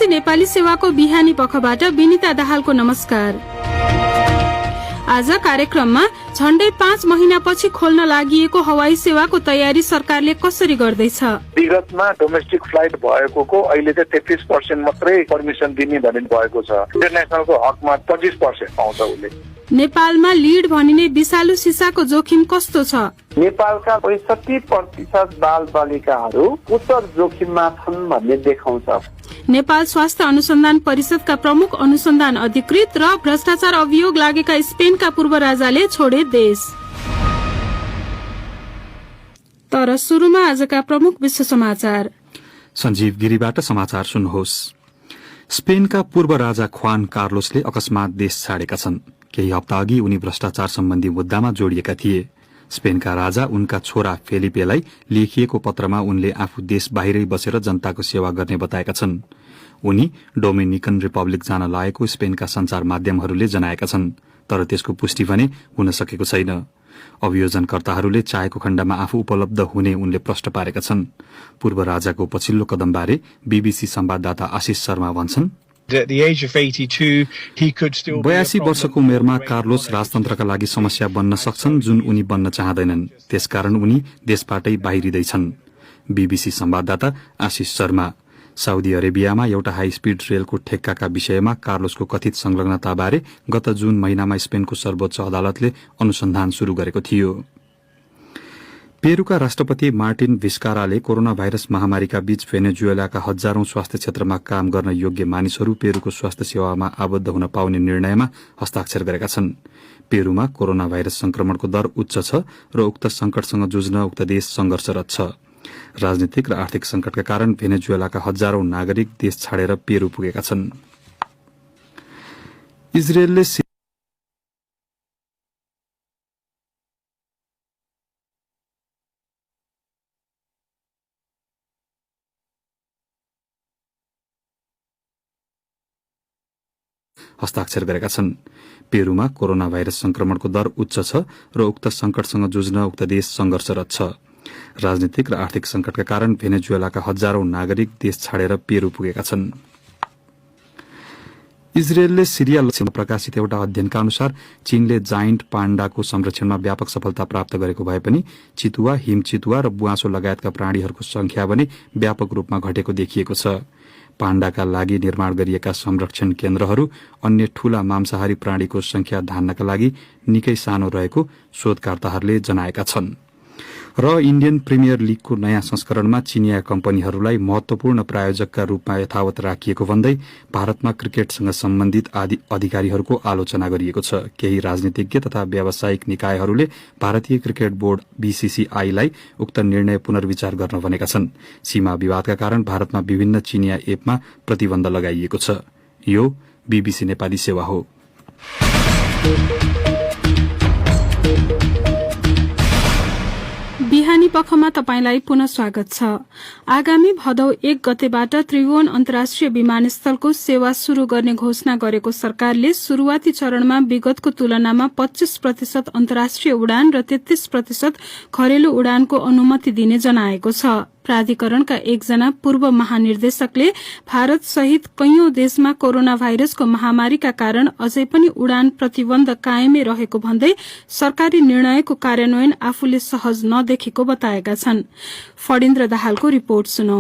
BBC Nepali सेवाको बिहानी पखबाट विनिता दाहालको नमस्कार। आज कार्यक्रममा झण्डै 5 महिनापछि खोल्न लागि हवाई सेवाको तयारी सरकारले कसरी गर्दैछ? विगतमा डोमेस्टिक फ्लाइट भएको अहिले चाहिँ 33% मात्रै परमिसन दिने भन्ने भएको छ। इन्टरनेसनलको हकमा 25% पाउँछ उसले। नेपालमा लीड भनिने विषालु सिसाको जोखिम कस्तो छ? नेपालका 65% बाल बालिकाहरू उच्च जोखिममा छन् भन्ने देखाउँछ। नेपाल स्वास्थ्य अनुसन्धान परिषदका प्रमुख अनुसन्धान अधिकृत र भ्रष्टाचार अभियोग लागेका स्पेनका पूर्व राजाले छोडे देश। तर सुरुमा आजका प्रमुख विश्व समाचार। सञ्जीव गिरीबाट समाचार सुन्नुहोस्। स्पेनका पूर्व राजा ख्वान कार्लोसले अकस्मात देश छाडेका छन्। केही हप्ता अघि उनी भ्रष्टाचार सम्बन्धी मुद्दामा जोडिएका थिए। स्पेनका राजा उनका छोरा फेलिपेलाई लेखिएको पत्रमा उनले आफू देश बाहिरै बसेर जनताको सेवा गर्ने बताएका छन्। उनी डोमिनिकन रिपब्लिक जान लागेको स्पेनका संचार माध्यमहरूले जनाएका छन्, तर त्यसको पुष्टि भने हुन सकेको छैन। अभियोजनकर्ताहरूले चाहेको खण्डमा आफू उपलब्ध हुने उनले प्रश्न पारेका छन्। पूर्व राजाको पछिल्लो कदमबारे बीबीसी संवाददाता आशिष शर्मा भन्छन्, 82 वर्षको उमेरमा कार्लोस राजतन्त्रका लागि समस्या बन्न सक्छन्, जुन उनी बन्न चाहँदैनन्। त्यसकारण उनी देशबाटै बाहिरिँदैछन्। बीबीसी संवाददाता आशिष शर्मा। साउदी अरेबियामा एउटा हाई स्पीड रेलको ठेक्काका विषयमा कार्लोसको कथित संलग्नताबारे गत जुन महिनामा स्पेनको सर्वोच्च अदालतले अनुसन्धान शुरू गरेको थियो। पेरूका राष्ट्रपति मार्टिन भिस्काराले कोरोना भाइरस महामारीका बीच भेनेजुएलाका हजारौं स्वास्थ्य क्षेत्रमा काम गर्न योग्य मानिसहरू पेरूको स्वास्थ्य सेवामा आबद्ध हुन पाउने निर्णयमा हस्ताक्षर गरेका छन्। पेरूमा कोरोना भाइरस संक्रमणको दर उच्च छ र उक्त संकटसँग जुझ्न उक्त देश संघर्षरत छ। राजनीतिक र आर्थिक संकटका कारण भेनेजुएलाका हजारौं नागरिक देश छाडेर पेरू पुगेका छन्। इजरायलले हस्ताक्षर गरेका छन्। पेरूमा कोरोना भाइरस संक्रमणको दर उच्च छ र उक्त संकटसँग जुझ्न उक्त देश संघर्षरत छ। राजनीतिक र आर्थिक संकटका कारण भेनेजुएलाका हजारौं नागरिक देश छाडेर पेरू पुगेका छन्। इजरायलले सिरियामा प्रकाशित एउटा अध्ययनका अनुसार चीनले जाइन्ट पाण्डाको संरक्षणमा व्यापक सफलता प्राप्त गरेको भए पनि चितुवा, हिमचितुवा र बुवासो लगायतका प्राणीहरूको संख्या भने व्यापक रूपमा घटेको देखिएको छ। पाण्डाका लागि निर्माण गरिएका संरक्षण केन्द्रहरू अन्य ठूला मांसाहारी प्राणीको संख्या धान्नका लागि निकै सानो रहेको शोधकर्ताहरूले जनाएका छन्। र इण्डियन प्रिमियर लीगको नयाँ संस्करणमा चिनिया कम्पनीहरूलाई महत्वपूर्ण प्रायोजकका रूपमा यथावत राखिएको भन्दै भारतमा क्रिकेटसँग सम्बन्धित अधिकारीहरूको आलोचना गरिएको छ। केही राजनीतिज्ञ तथा व्यावसायिक निकायहरूले भारतीय क्रिकेट बोर्ड बीसीसीआईलाई उक्त निर्णय पुनर्विचार गर्न भनेका छन्। सीमा विवादका कारण भारतमा विभिन्न चिनिया एपमा प्रतिबन्ध लगाइएको छ। यो बीबीसी नेपाली सेवा हो। बिहानी पखमा तपाईंलाई पुनः स्वागत छ। आगामी भदौ 1 गतेबाट त्रिभुवन अन्तर्राष्ट्रिय विमानस्थलको सेवा शुरू गर्ने घोषणा गरेको सरकारले शुरूआती चरणमा विगतको तुलनामा 25% अन्तर्राष्ट्रिय उडान र 33% घरेलु उडानको अनुमति दिने जनाएको छ। प्राधिकरणका एकजना पूर्व महानिर्देशकले भारत सहित कैयौं देशमा कोरोना भाइरसको महामारीका कारण अझै पनि उडान प्रतिबन्ध कायमै रहेको भन्दै सरकारी निर्णयको कार्यान्वयन आफूले सहज नदेखेको बताएका छन्। फणिन्द्र दाहालको रिपोर्ट सुनौ।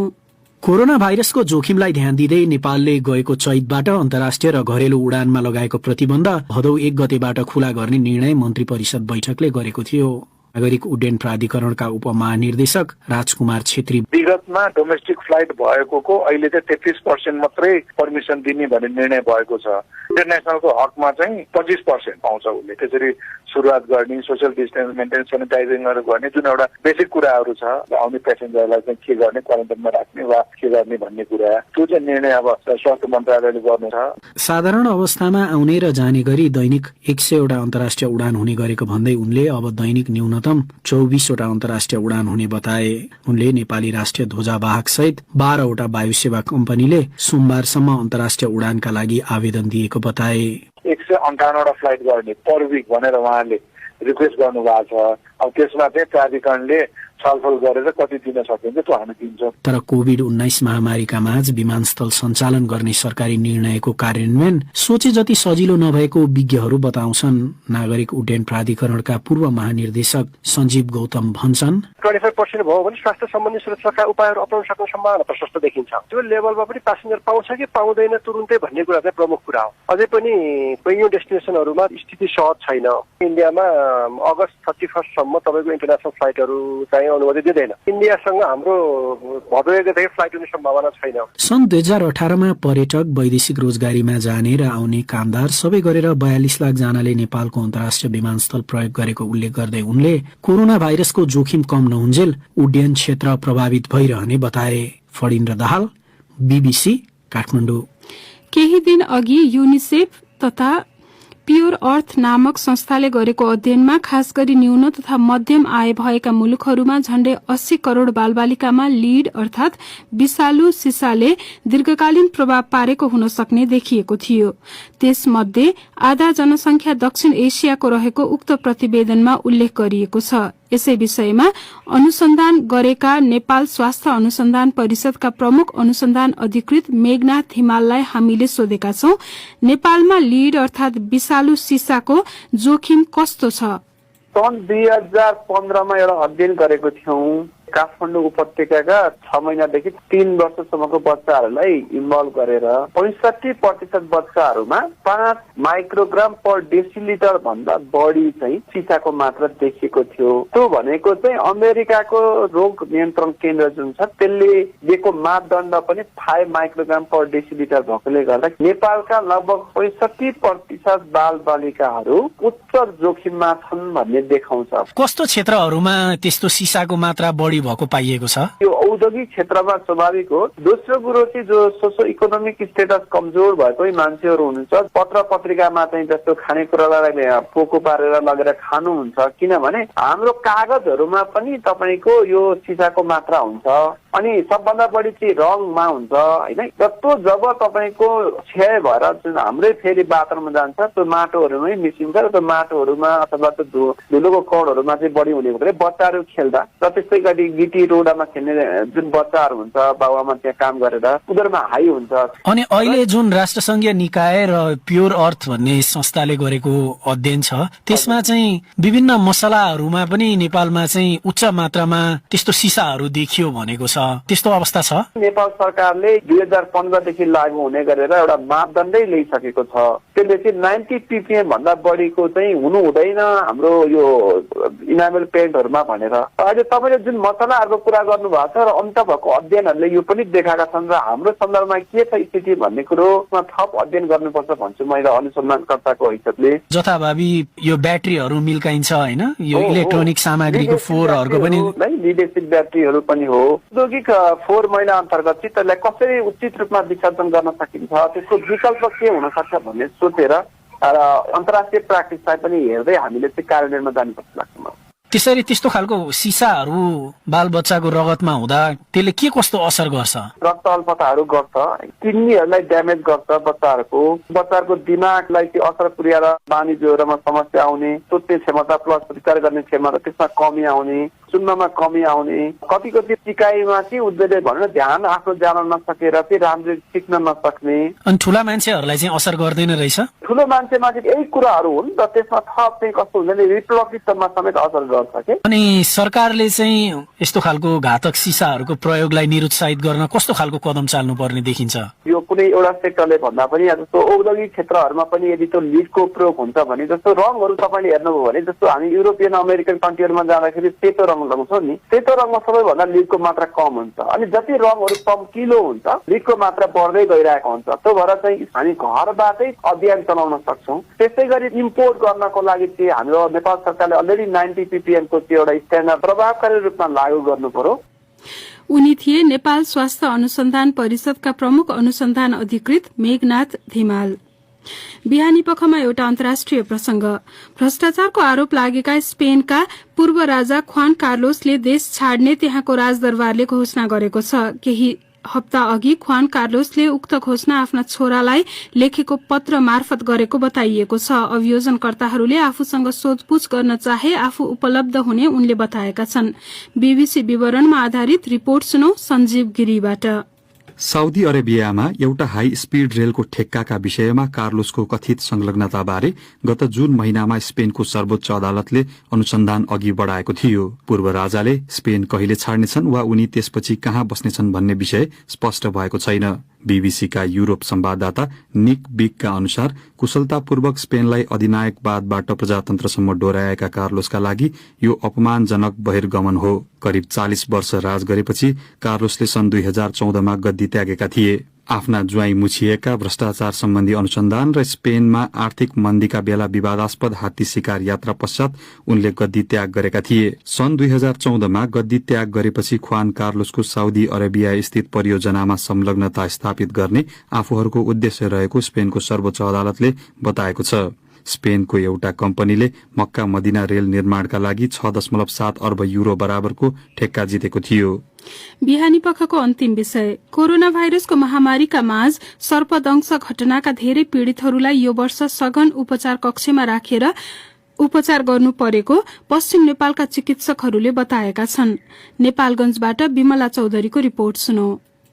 कोरोना भाइरसको जोखिमलाई ध्यान दिँदै नेपालले गएको चैतबाट अन्तर्राष्ट्रिय र घरेलु उडानमा लगाएको प्रतिबन्ध भदौ 1 गतेबाट खुला गर्ने निर्णय मन्त्री परिषद बैठकले गरेको थियो। नागरिक उड्डयन प्राधिकरणका उपमहानिर्देशक राजकुमार छेत्री, विगतमा डोमेस्टिक फ्लाइट भएको अहिले चाहिँ 33% मात्रै परमिसन दिने भन्ने निर्णय भएको छ। इन्टरनेसनलको हकमा चाहिँ 25% पाउँछ उसले। त्यसरी सुरुवात गर्ने, सोशल डिस्टेन्स मेन्टेन, सेनिटाइजिङहरू गर्ने जुन एउटा बेसिक कुराहरू छ, आउने प्यासेन्जरलाई चाहिँ के गर्ने, क्वारेन्टाइनमा राख्ने वा के गर्ने भन्ने कुरा, त्यो चाहिँ निर्णय अब स्वास्थ्य मन्त्रालयले गर्नु छ। साधारण अवस्थामा आउने र जाने गरी दैनिक 100 वटा अन्तर्राष्ट्रिय उडान हुने गरेको भन्दै उनले अब दैनिक न्यूनतम 24 वटा अन्तर्राष्ट्रिय उडान हुने बताए। उनले नेपाली राष्ट्रिय ध्वजावाहक सहित 12 वटा वायुसेवा कम्पनीले सोमबारसम्म अन्तर्राष्ट्रिय उडानका लागि आवेदन दिएको बताए। 158 वटा फ्लाइट गर्ने पर विक भनेर उहाँले रिक्वेस्ट गर्नुभएको छ। अब त्यसमा चाहिँ प्राधिकरणले छलफल गरेर कति दिन सकिन्छ त्यो हामी दिन्छौँ। तर कोभिड-19 महामारीका माझ विमानस्थल सञ्चालन गर्ने सरकारी निर्णयको कार्यान्वयन सोचे जति सजिलो नभएको विज्ञहरू बताउँछन्। नागरिक उड्डयन प्राधिकरणका पूर्व महानिर्देशक सञ्जीव गौतम भन्छन्, 25% भयो भने स्वास्थ्य सम्बन्धी सुरक्षाका उपायहरू अपनाउन सक्ने सम्भावना प्रशस्त देखिन्छ। त्यो लेभलमा पनि प्यासेन्जर पाउँछ कि पाउँदैन तुरुन्तै भन्ने कुरा चाहिँ प्रमुख कुरा हो। अझै पनि कैयौं डेस्टिनेसनहरूमा स्थिति सहज छैन। इन्डियामा अगस्त 31 सम्म तपाईँको इन्टरनेसनल फ्लाइटहरू चाहिँ अनुमति दिँदैन। इन्डियासँग हाम्रो भदौ 1 गते फ्लाइट हुने सम्भावना छैन। सन् 2018 मा पर्यटक वैदेशिक रोजगारीमा जाने र आउने कामदार सबै गरेर 42 लाख जनाले नेपालको अन्तर्राष्ट्रिय विमानस्थल प्रयोग गरेको उल्लेख गर्दै उनले कोरोना भाइरसको जोखिम कम नहुन्जेल उड्डयन क्षेत्र प्रभावित भइरहने बताए। फणिन्द्र दाहाल, BBC, काठमाडौँ। केही दिन अघि युनिसेफ तथा प्योर अर्थ नामक संस्थाले गरेको अध्ययनमा खास गरी न्यून तथा मध्यम आय भएका मुलुकहरूमा झण्डै 80 करोड़ बालबालिकामा लीड अर्थात विषालु सिसाले दीर्घकालीन प्रभाव पारेको हुन सक्ने देखिएको थियो। त्यसमध्ये आधा जनसंख्या दक्षिण एसियाको रहेको उक्त प्रतिवेदनमा उल्लेख गरिएको छ। यसै विषयमा अनुसन्धान गरेका नेपाल स्वास्थ्य अनुसन्धान परिषदका प्रमुख अनुसन्धान अधिकृत मेघनाथ हिमाललाई हामीले सोधेका छौं, नेपालमा लीड अर्थात विषालु सिसाको जोखिम कस्तो छ? सन् 2015 मा एउटा अध्ययन गरेको थियौं। काठमाडौँ उपत्यकाका 6 महिनादेखि 3 वर्षसम्मको बच्चाहरूलाई इन्भल्भ गरेर 65% बच्चाहरूमा 5 माइक्रोग्राम पर डेसिलिटर भन्दा बढी चाहिँ सिसाको मात्रा देखिएको थियो। त्यो भनेको चाहिँ अमेरिकाको रोग नियन्त्रण केन्द्र जुन छ त्यसले दिएको मापदण्ड पनि 5 माइक्रोग्राम पर डेसिलिटर भएकोले गर्दा नेपालका लगभग 65% बालबालिकाहरू उच्च जोखिममा छन् भन्ने देखाउँछ। कस्तो क्षेत्रहरूमा त्यस्तो सिसाको मात्रा बढी भएको पाइएको छ? यो औद्योगिक क्षेत्रमा स्वाभाविक हो। दोस्रो कुरो चाहिँ जो सोसो इकोनोमिक स्टेटस कमजोर भएकै मान्छेहरू हुनुहुन्छ, पत्र पत्रिकामा चाहिँ जस्तो खानेकुरालाई पोको पारेर लगेर खानुहुन्छ, किनभने हाम्रो कागजहरूमा पनि तपाईँको यो सिसाको मात्रा हुन्छ। अनि सबभन्दा बढी चाहिँ रङमा हुन्छ होइन। जस्तो जब तपाईँको क्षय भएर जुन हाम्रै फेरि वातावरणमा जान्छ त्यो माटोहरूमै मिसिन्छ र त्यो माटोहरूमा अथवा त्यो धुलोको कणहरूमा चाहिँ बढी हुने भएकोले बच्चाहरू खेल्दा र त्यस्तै गरी गिटी रोडामा खेल्ने जुन बच्चाहरू हुन्छ बाबुआमा त्यहाँ काम गरेर उनीहरूमा हाई हुन्छ। अनि अहिले जुन राष्ट्रसङ्घीय निकाय र प्योर अर्थ भन्ने संस्थाले गरेको अध्ययन छ त्यसमा चाहिँ विभिन्न मसलाहरूमा पनि नेपालमा चाहिँ उच्च मात्रामा त्यस्तो सिसाहरू देखियो भनेको छ। त्यस्तो अवस्था छ? नेपाल सरकारले 2015 देखि लागू हुने गरेर एउटा मापदण्डै ल्याइसकेको छ। त्यसले चाहिँ 90 ppm भन्दा बढीको चाहिँ हुनु हुँदैन हाम्रो यो इनामेल पेन्टहरूमा भनेर। अहिले तपाईँले जुन मसलाहरूको कुरा गर्नु भएको छ र अन्त भएको अध्ययनहरूले यो पनि देखाएका छन् र हाम्रो सन्दर्भमा के छ स्थिति भन्ने कुरोमा थप अध्ययन गर्नुपर्छ भन्छु मैले अनुसन्धानकर्ताको हैसियतले। जथाभावी यो ब्याट्रीहरू मिल्काइन्छ होइन, यो इलेक्ट्रोनिक सामग्रीको फोहोरहरूको पनि विदेशी ब्याट्रीहरू पनि हो। औद्योगिक फोहोर मैला अन्तर्गत चाहिँ त्यसलाई कसरी उचित रूपमा विसर्जन गर्न सकिन्छ, त्यसको विकल्प के हुन सक्छ भन्ने सोचेर र अन्तर्राष्ट्रिय प्र्याक्टिसलाई पनि हेर्दै हामीले चाहिँ कार्यान्वयनमा जानुपर्छ लाग्छ मलाई। त्यसरी त्यस्तो खालको सिसाहरू बालबच्चाको रगतमा हुँदा त्यसले के कस्तो असर गर्छ? रक्त अल्पताहरू गर्छ, किडनीहरूलाई ड्यामेज गर्छ, बच्चाहरूको दिमागलाई चाहिँ असर पुर्याएर बानी ज्वरोमा समस्या आउने, सोच्ने क्षमता प्लस विचार गर्ने क्षमता त्यसमा कमी आउने, सुन्नमा कमी आउने, कति सिकाइमा चाहिँ उनीहरूले भनेर ध्यान आफ्नो जान नसकेर चाहिँ राम्ररी सिक्न नसक्ने। अनि ठुला मान्छेहरूलाई चाहिँ असर गर्दैन रहेछ? ठुलो मान्छेमा चाहिँ यही कुराहरू हुन् र त्यसमा थप चाहिँ कस्तो हुन्छ रिप्रोडक्टिभमा समेत असर गर्छ। अनि सरकारले चाहिँ यस्तो खालको घातक सिसाहरूको प्रयोगलाई निरुत्साहित गर्न कस्तो खालको कदम चाल्नु पर्ने देखिन्छ? यो कुनै एउटा सेक्टरले भन्दा पनि जस्तो औद्योगिक क्षेत्रहरूमा पनि यदि त्यो लिडको प्रयोग हुन्छ भने जस्तो रङहरू तपाईँले हेर्नुभयो भने जस्तो हामी युरोपियन अमेरिकन कन्ट्रीहरूमा जाँदाखेरि सेतो रङ लगाउँछौँ नि, सेतो रङमा सबैभन्दा लिडको मात्रा कम हुन्छ। अनि जति रङहरू चम्किलो हुन्छ लिडको मात्रा बढ्दै गइरहेको हुन्छ। त्यो भएर चाहिँ हामी घरबाटै अभियान चलाउन सक्छौँ। त्यसै गरी इम्पोर्ट गर्नको लागि चाहिँ हाम्रो नेपाल सरकारले अलरेडी 90 ppm को चाहिँ एउटा स्ट्यान्डर्ड प्रभावकारी रूपमा लागू गर्नु पर्यो। उनी थिए नेपाल स्वास्थ्य अनुसन्धान परिषदका प्रमुख अनुसन्धान अधिकृत मेघनाथ धिमाल। बिहानी पखमा एउटा अन्तर्राष्ट्रिय प्रसंग। भ्रष्टाचारको आरोप लागेका स्पेनका पूर्व राजा ख्वान कार्लोसले देश छाड्ने त्यहाँको राजदरबारले घोषणा गरेको छ। केही हप्ता अघि ख्वान कार्लोसले उक्त घोषणा आफ्ना छोरालाई लेखेको पत्र मार्फत गरेको बताइएको छ। अभियोजनकर्ताहरूले आफूसँग सोधपूछ गर्न चाहे आफू उपलब्ध हुने उनले बताएका छन्। बीबीसी विवरणमा आधारित रिपोर्ट सुनौ सञ्जीव गिरीबाट। साउदी अरेबियामा एउटा हाई स्पीड रेलको ठेक्काका विषयमा कार्लोसको कथित संलग्नताबारे गत जून महिनामा स्पेनको सर्वोच्च अदालतले अनुसन्धान अघि बढ़ाएको थियो। पूर्व राजाले स्पेन कहिले छाड्नेछन् वा उनी त्यसपछि कहाँ बस्नेछन् भन्ने विषय स्पष्ट भएको छैन। बीबीसीका युरोप संवाददाता निक बिगका अनुसार कुशलतापूर्वक स्पेनलाई अधिनायकवादबाट प्रजातन्त्रसम्म डोर्याएका कार्लोसका लागि यो अपमानजनक बहिर्गमन हो। करिब 40 वर्ष राज गरेपछि कार्लोसले सन् 2014 मा गद्दी त्यागेका थिए। आफ्ना ज्वाइँ मुछिएका भ्रष्टाचार सम्बन्धी अनुसन्धान र स्पेनमा आर्थिक मन्दीका बेला विवादास्पद हात्ती शिकार यात्रा पश्चात उनले गद्दी त्याग गरेका थिए। सन् 2014 मा गद्दी त्याग गरेपछि ख्वान कार्लोसको साउदी अरेबिया स्थित परियोजनामा संलग्नता स्थापित गर्ने आफूहरूको उद्देश्य रहेको स्पेनको सर्वोच्च अदालतले बताएको छ। स्पेनको एउटा कम्पनीले मक्का मदिना रेल निर्माणका लागि 6.7 अर्ब युरो बराबरको ठेक्का जितेको थियो। बिहानी पखको अन्तिम विषय कोरोना भाइरसको महामारीका माझ सर्पदंश घटनाका धेरै पीड़ितहरूलाई यो वर्ष सघन उपचार कक्षमा राखेर उपचार गर्नु परेको पश्चिम नेपालका चिकित्सकहरूले बताएका छन्। नेपालगंजबाट विमला चौधरीको रिपोर्ट सुनौ।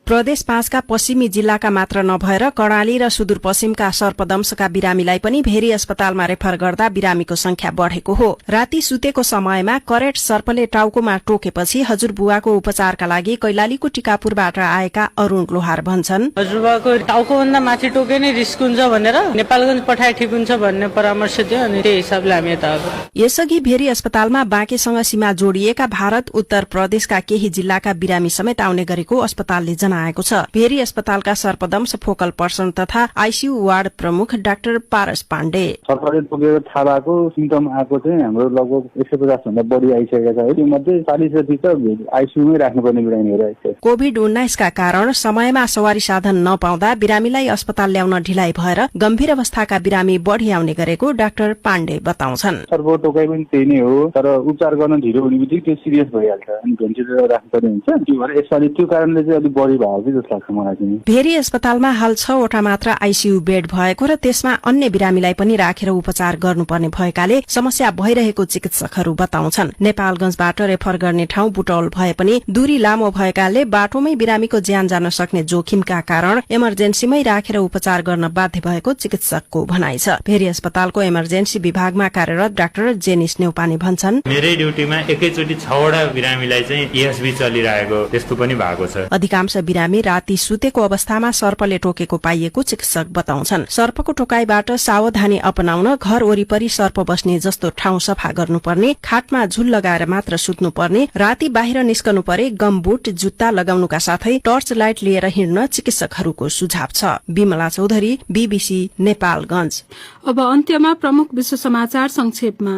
प्रदेश 5 का पश्चिमी जिल्लाका मात्र नभएर कर्णाली र सुदूरपश्चिमका सर्पदंशका बिरामीलाई पनि भेरी अस्पतालमा रेफर गर्दा बिरामीको संख्या बढ़ेको हो। राति सुतेको समयमा करेट सर्पले टाउकोमा टोकेपछि हजुरबुवाको उपचारका लागि कैलालीको टिकापुरबाट आएका अरूण लोहार भन्छन्, हजुरबुवाको टाउकोभन्दा माथि टोके नै रिस्क हुन्छ भनेर नेपालगञ्ज पठाए ठिक हुन्छ भन्ने परामर्श दियो अनि त्यही हिसाबले हामी यता आएको। यसअघि भेरी अस्पतालमा बाँकेसँग सीमा जोडिएका भारत उत्तर प्रदेशका केही जिल्लाका बिरामी समेत आउने गरेको अस्पतालले आएको छ। भेरी अस्पतालका सर्पदंश फोकल पर्सन तथा आईसीयू वार्ड प्रमुख डाक्टर पारस पाण्डे, सर्पले टोकेको थाहा भएको सिम्टम आएको चाहिँ हाम्रो लगभग 150 भन्दा बढी आइसकेका छ। तीमध्ये 40 जति त आईसीयूमै राख्नुपर्ने बिरामीहरू आइसके। कोभिड-19 का कारण समयमा सवारी साधन नपाउँदा बिरामीलाई अस्पताल ल्याउन ढिलाइ भएर गम्भीर अवस्थाका बिरामी बढ़ी आउने गरेको डाक्टर पाण्डे बताउँछन्। सर्प टोकाइ पनि त्यही नै हो, तर उपचार गर्न ढिलो हुने बित्तिकै त्यो सिरियस भइहाल्छ अनि भेन्टिलेटर राख्नुपर्ने हुन्छ। त्यो भएर यसपालि त्यो कारणले चाहिँ अलिक बढी भेरी अस्पतालमा हाल 6 वटा मात्र आईसीयू बेड भएको र त्यसमा अन्य बिरामीलाई पनि राखेर उपचार गर्नुपर्ने भएकाले समस्या भइरहेको चिकित्सकहरू बताउँछन्। नेपालगञ्जबाट रेफर गर्ने ठाउँ बुटौल भए पनि दूरी लामो भएकाले बाटोमै बिरामीको ज्यान जान सक्ने जोखिमका कारण इमर्जेन्सीमै राखेर उपचार गर्न बाध्य भएको चिकित्सकको भनाइ छ। भेरी अस्पतालको इमर्जेन्सी विभागमा कार्यरत डाक्टर जेनिस नेउपाने भन्छन्, मेरै ड्युटीमा एकैचोटि 6 वटा बिरामीलाई चाहिँ ईएसबी चलिरहेको त्यस्तो पनि भएको छ। अधिकांश बिरामी राति सुतेको अवस्थामा सर्पले टोकेको पाइएको चिकित्सक बताउँछन्। सर्पको टोकाइबाट सावधानी अपनाउन घर वरिपरि सर्प बस्ने जस्तो ठाउँ सफा गर्नुपर्ने, खाटमा झुल लगाएर मात्र सुत्नुपर्ने, राति बाहिर निस्कनु परे गमबुट जुत्ता लगाउनुका साथै टर्च लाइट लिएर हिँड्न चिकित्सकहरूको सुझाव छ। विमला चौधरी, बीबीसी नेपालगञ्ज। अब अन्त्यमा प्रमुख विश्व समाचार संक्षेपमा।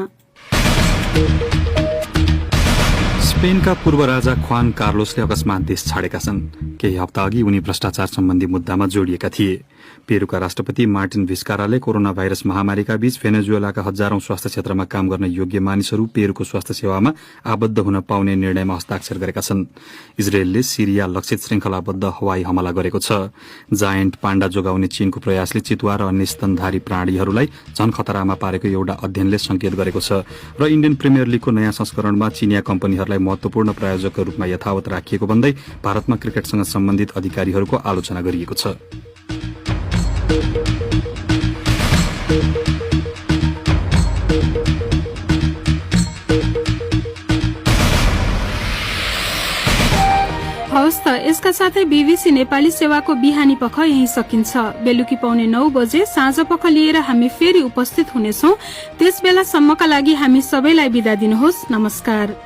स्पेनका पूर्व राजा ख्वान कार्लोसले अकस्मात देश छाडेका छन्। केही हप्ता अघि उनी भ्रष्टाचार सम्बन्धी मुद्दामा जोडिएका थिए। पेरुका राष्ट्रपति मार्टिन भिस्काराले कोरोना भाइरस महामारीका बीच भेनेजुएलाका हजारौं स्वास्थ्य क्षेत्रमा काम गर्न योग्य मानिसहरू पेरुको स्वास्थ्य सेवामा आबद्ध हुन पाउने निर्णयमा हस्ताक्षर गरेका छन्। इजरायलले सिरिया लक्षित श्रृंखलाबद्ध हवाई हमला गरेको छ। जायन्ट पाण्डा जोगाउने चीनको प्रयासले चितुवा र अन्य स्तनधारी प्राणीहरूलाई झन खतरामा पारेको एउटा अध्ययनले संकेत गरेको छ। र इण्डियन प्रिमियर लीगको नयाँ संस्करणमा चीनिया कम्पनीहरूलाई महत्वपूर्ण प्रायोजकका रूपमा यथावत राखिएको भन्दै भारतमा क्रिकेटसँग सम्बन्धित अधिकारीहरूको आलोचना गरिएको छ। हवस् त, यसका साथै बीबीसी नेपाली सेवाको बिहानी पख यही सकिन्छ। बेलुकी 9:15 बजे साँझ पख लिएर हामी फेरि उपस्थित हुनेछौं। त्यस बेलासम्मका लागि हामी सबैलाई बिदा दिनुहोस्। नमस्कार।